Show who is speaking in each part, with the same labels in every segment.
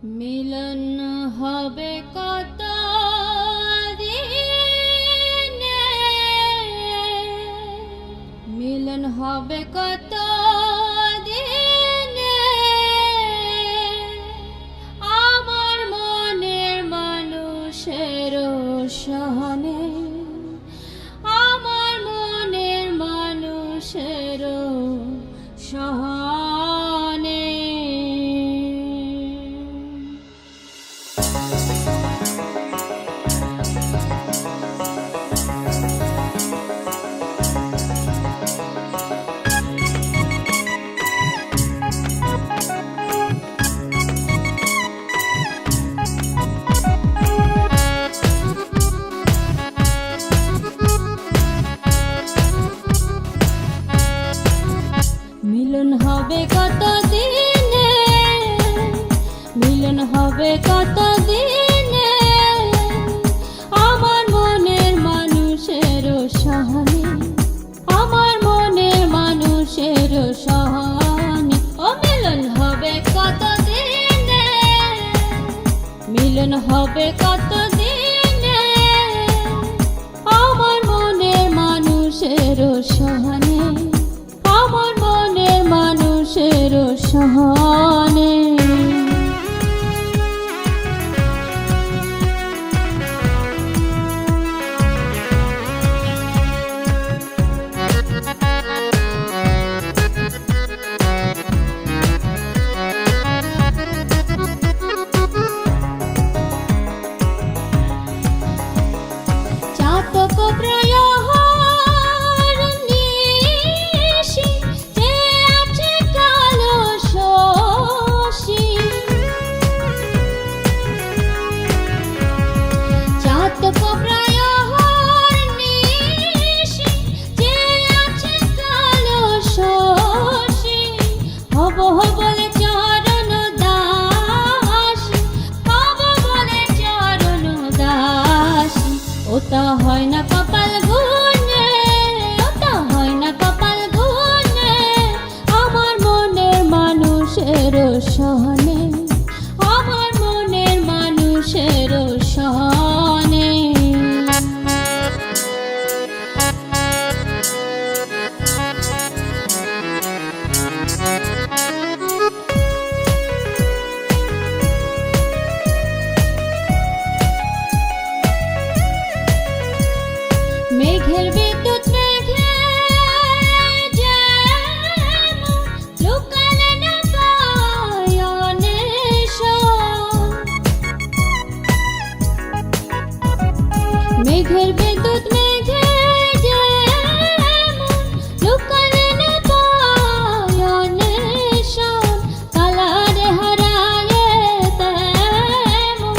Speaker 1: মিলন হবে কত দিনে, মিলন হবে কত দিনে, আমার মনের মানুষের সহনে, আমার মনের মানুষের সহনে। মিলন হবে কত দিনে, মিলন হবে কত দিনে, আমার মনের মানুষের সহনে, আমার মনের মানুষের সহনে। ও মিলন হবে কত দিনে, মিলন হবে কত দিনে, আমার মনের মানুষের সহনে, আমার মনের মানুষের সহনে। চাতক প্রায় বলে চরণ দাসী, হব বলে চরণ দাসী। ওটা হয় না কপাল গুনে, ওটা হয় না কপাল গুনে, আমার মনের মানুষের সহনে, আমার মনের মানুষের সহনে। মেঘের বিদ্যুৎ মেঘে যেমন লুকালে না পায়নে শোন, মেঘের বিদ্যুৎ মেঘে যেমন লুকালে না পায়নে শোন, তালারে হারায়ে তেমন,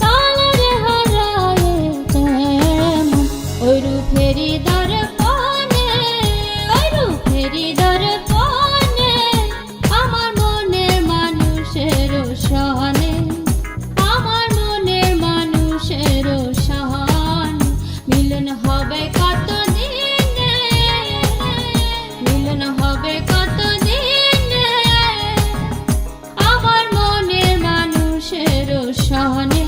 Speaker 1: তালারে হারায়ে তেমন, ওই রূপেরি দর্পণে, ওই রূপেরি দর্পণে, আমার মনের মানুষের সহনে, আমার মনের মানুষের সহনে। মিলন হবে কত দিনে, মিলন হবে কত দিনে, আমার মনের মানুষের সহনে,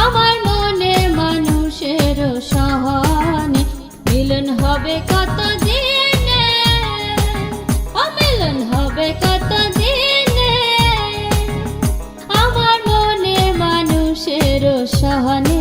Speaker 1: আমার মনের মানুষের সহনে। মিলন হবে কত দিনে, ও মিলন হবে কত দিনে, আমার মনের মানুষের সহনে।